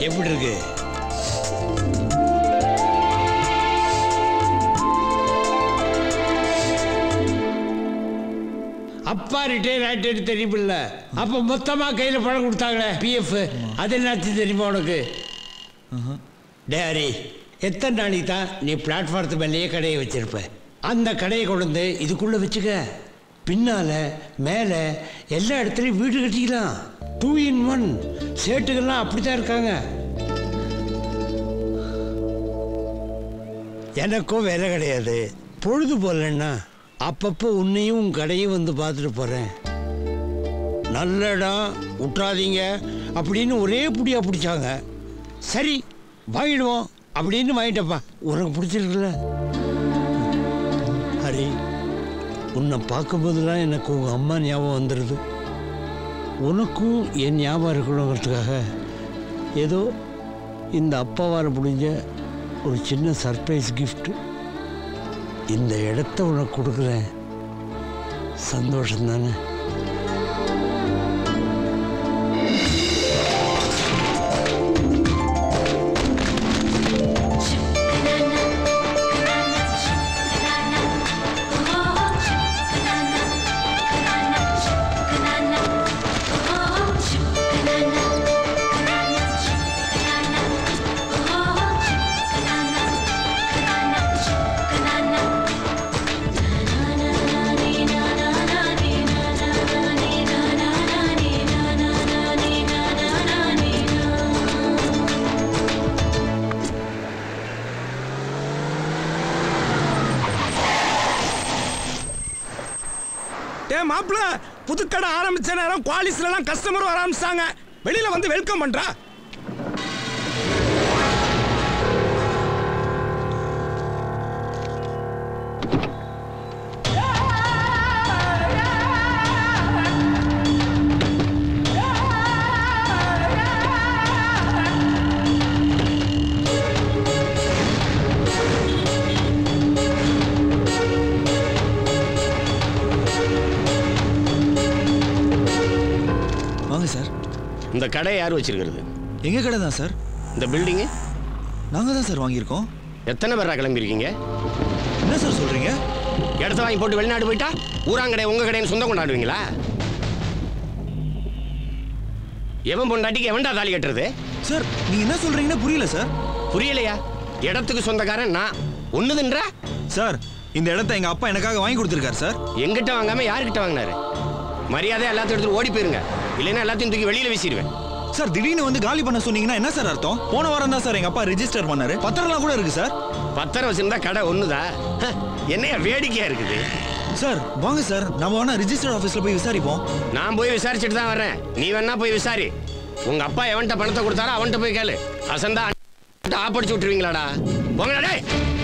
எப்படி இருக்கு? அப்பா ரிட்டையர் ஆகிட்டு தெரியுமில்ல? அப்போ மொத்தமாக கையில் பணம் கொடுத்தாங்களே பிஎஃப், அது என்னாச்சு தெரியுமா உனக்கு? டேரி, எத்தனை நாளைக்கு தான் நீ பிளாட்ஃபார்த்து மேலேயே கடையை வச்சிருப்ப? அந்த கடையை கொண்டு வந்து இதுக்குள்ளே வச்சுக்க. பின்னால் மேலே எல்லா இடத்துலையும் வீடு கட்டிக்கலாம். 2 in 1. சேட்டுகள்லாம் அப்படி தான் இருக்காங்க. எனக்கும் வேலை கிடையாது. பொழுது போகலன்னா அப்பப்போ உன்னையும் உன் கடையும் வந்து பார்த்துட்டு போகிறேன். நல்ல இடம் விட்றாதீங்க அப்படின்னு ஒரே புடியாக பிடிச்சாங்க. சரி வாங்கிடுவோம் அப்படின்னு வாங்கிட்டப்பா. உனக்கு பிடிச்சிருக்குல்ல? ஹரி, உன்னை பார்க்கும்போதெல்லாம் எனக்கு உங்கள் அம்மா ஞாபகம் வந்துடுது. உனக்கும் என் ஞாபகம் இருக்கணுங்கிறதுக்காக ஏதோ இந்த அப்பாவால் முடிஞ்ச ஒரு சின்ன சர்ப்ரைஸ் கிஃப்ட். இந்த இடத்த உனக்கு கொடுக்குறேன். சந்தோஷம் தானே? மாப்பிள்ள புதுக்கடை ஆரம்பிச்ச நேரம் குவாலிஸ்லாம் கஸ்டமர் வர ஆரம்பிச்சாங்க. வெளியில வந்து வெல்கம் பண்றா. இந்த கடை யார் வச்சிருக்கிறது? எங்க கடை தான் சார். இந்த பில்டிங் நாங்க தான் சார் வாங்கியிருக்கோம். எத்தனை பேரா கிளம்பியிருக்கீங்க? என்ன சார் சொல்றீங்க? இடத்த வாங்கி போட்டு வெளிநாடு போயிட்டா ஊராங்கடை உங்க கடைன்னு சொந்தம் கொண்டாடுவீங்களா? எவன் பொண்டாட்டிக்கு எவன்டா தாலி கட்டுறது? சார் நீங்க என்ன சொல்றீங்கன்னு புரியல சார். புரியலையா? இடத்துக்கு சொந்தக்காரன் நான் ஒண்ணுதுன்றா? சார் இந்த இடத்த எங்க அப்பா எனக்காக வாங்கி கொடுத்துருக்காரு சார். எங்கிட்ட வாங்காம யாருக்கிட்ட வாங்கினாரு? மரியாதை எல்லாத்தையும் எடுத்துட்டு ஓடி போயிருங்க, இல்லைன்னா எல்லாத்தையும் தூக்கி வெளியில வீசிடுவேன். சார் திடீர்னு வந்து காலி பண்ண சொன்னீங்கன்னா என்ன சார் அர்த்தம்? போன வாரம் தான் சார் எங்க அப்பா ரெஜிஸ்டர் பண்ணாரு. பத்திரம்லாம் கூட இருக்கு சார். பத்திரம் வச்சிருந்தா கடை ஒண்ணுதா? என்னையா வேடிக்கையா இருக்குது? சார் வாங்க சார், நம்ம வேணா ரெஜிஸ்டர் ஆபீஸ்ல போய் விசாரிப்போம். நான் போய் விசாரிச்சுட்டு தான் வரேன். நீ வேணா போய் விசாரி. உங்க அப்பா எவன்ட்ட பணத்தை கொடுத்தாரோ அவன்கிட்ட போய் கேளு. அசந்தா ஆப்படிச்சு விட்டுருவீங்களாடா? போங்கடா டேய்,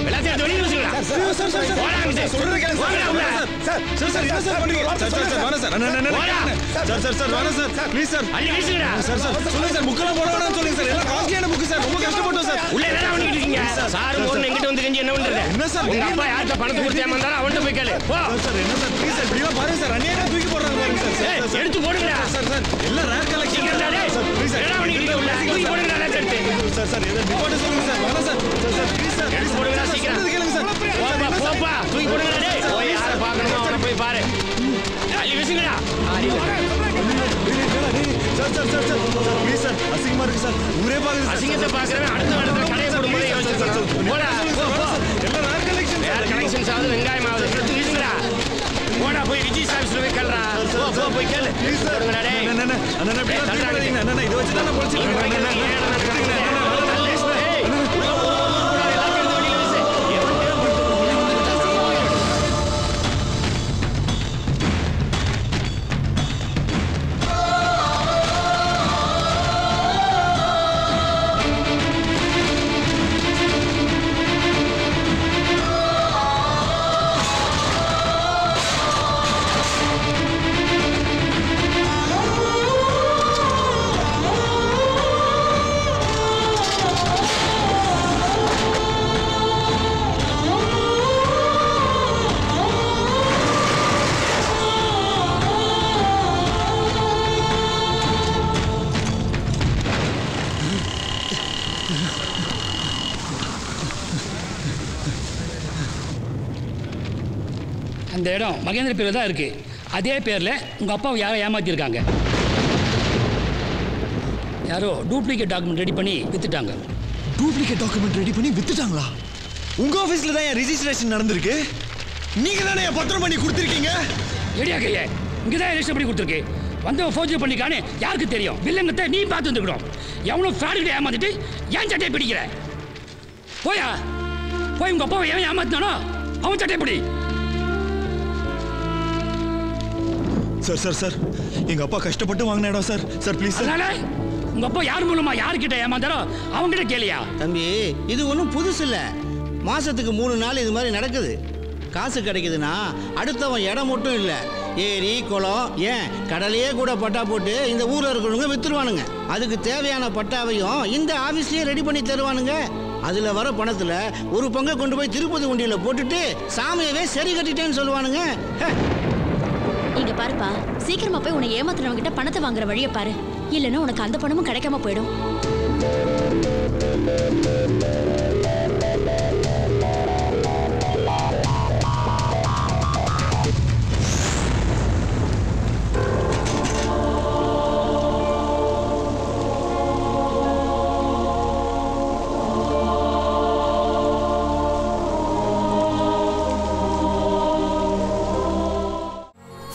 எல்லாத்தையும் எடுத்து வெளிய வீசுங்கடா. சார் சார் சார் போடாங்க சார், சொல்றத கேளுங்க சார். சார் சார் சார் என்ன சார் பண்றீங்க? சார் சார் சார் வாங்க சார். சார் சார் சார் வாங்க சார், ப்ளீஸ் சார். அள்ளி வீசுங்கடா. சார் சார் சொல்லுங்க சார், முக்கல போட வேணாம்னு சொல்லுங்க சார். எல்லாம் காஸ்ட்லியான புக் சார், ரொம்ப கஷ்டப்பட்டோம் சார். உள்ள என்ன பண்ணிட்டு இருக்கீங்க? சார் மோர்ன எங்கிட்ட வந்து கெஞ்சி என்ன பண்றது? என்ன சார் உங்க அப்பா யார்ட்ட பணத்தை கொடுத்து ஏமாந்தாரோ அவன்கிட்ட போய் கேளு. போ சார். என்ன சார் ப்ளீஸ் சார், இப்படியே பாருங்க சார், அநியாயமா தூக்கி போடுறாங்க பாருங்க சார். சார் எடுத்து போடுங்கடா. சார் சார் எல்லாம் ரேர் கலெக்ஷன் டேய். ப்ளீஸ் சார் என்ன பண்ணிட்டு உள்ள தூக்கி போடுங்கடா எல்லாத்தையும் எடுத்து. சார் சார் எதை ரிப்போர்ட் சொல்லுங்க சார். வாங்க sir. Sir sir please sir எடுத்து போடுங்கடா சீக்கிரம். கேளுங்க சார். போப்பா போப்பா தூக்கி போடுங்கடா டேய். போய் யார பார்க்கணுமோ அவனை போய் பாரு. அள்ளி வீசுங்கடா. Sir sir sir sir please sir, அசிங்கமா இருக்கு சார். ஊரே பாருங்க. அசிங்கத்தை பார்க்கறவன் அடுத்த வாரத்துல கடையை போடும்போது யோசிச்சு போடா. எல்லாம் ரேர் கலெக்ஷன். ரேர் கலெக்ஷன்ஸ் ஆகுது, வெங்காயம் ஆகுது. எடுத்து வீசுங்கடா. போடா போய் விஜய் சர்வீஸ்ல போய் கேளுடா. போ போய் கேளு. Please sir. டேய் அண்ணா அண்ணா அப்படியே தள்ளாதீங்க. அண்ணா இத வச்சு தான் நான் பொளிச்சிருக்கேன். இந்த இடம் மகேந்திர பேரில் தான் இருக்குது. அதே பேரில் உங்கள் அப்பாவை யாரோ ஏமாற்றிருக்காங்க. யாரோ டூப்ளிகேட் டாக்குமெண்ட் ரெடி பண்ணி விற்றுட்டாங்க. டூப்ளிகேட் டாக்குமெண்ட் ரெடி பண்ணி வித்துட்டாங்களா? உங்க ஆபீஸ்ல தான் என் ரெஜிஸ்ட்ரேஷன் நடந்திருக்கு. நீங்க தானே என் பத்திரம் பண்ணி கொடுத்துருக்கீங்க. ரெடியா கையே, இங்கே தான் ரெஜிஸ்டர் பண்ணி கொடுத்துருக்கு. வந்தவன் ஃபோர்ஜரி பண்ணிக்கானே யாருக்கு தெரியும்? வில்லங்கத்தை நீ பார்த்து வந்துக்கணும். எவனோ ஃப்ராடுகிட்ட ஏமாத்திட்டு ஏன் சட்டையை பிடிக்கிற? போயா போய் உங்கள் அப்பாவை ஏன் ஏமாத்தினானோ அவன் சட்டையை பிடி. சார் சார் சார் எங்க அப்பா கஷ்டப்பட்டு வாங்கின இடம் சார். Sir please sir. அதனால உங்கள் அப்பா யார் மூலமா யாருக்கிட்ட ஏமாந்தாரோ அவங்ககிட்ட கேளியா? தம்பி, இது ஒன்றும் புதுசு இல்லை. மாசத்துக்கு 3 நாள் இது மாதிரி நடக்குது. காசு கிடைக்குதுன்னா அடுத்தவன் இடம் மட்டும் இல்லை, ஏரி குளம் ஏன் கடலையே கூட பட்டா போட்டு இந்த ஊரில் இருக்கிறவங்க வித்துருவானுங்க. அதுக்கு தேவையான பட்டாவையும் இந்த ஆஃபீஸ்லேயே ரெடி பண்ணி தருவானுங்க. அதில் வர பணத்தில் ஒரு பங்கை கொண்டு போய் திருப்பதி உண்டியில் போட்டுட்டு சாமியவே சரி கட்டிட்டேன்னு சொல்லுவானுங்க. இங்க பாருப்பா, சீக்கிரமா போய் உன்னை ஏமாத்துறவங்க கிட்ட பணத்தை வாங்குற வழியை பாரு. இல்லைன்னா உனக்கு அந்த பணமும் கிடைக்காம போயிடும்.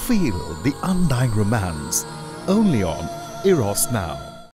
Feel the undying romance only on Eros Now.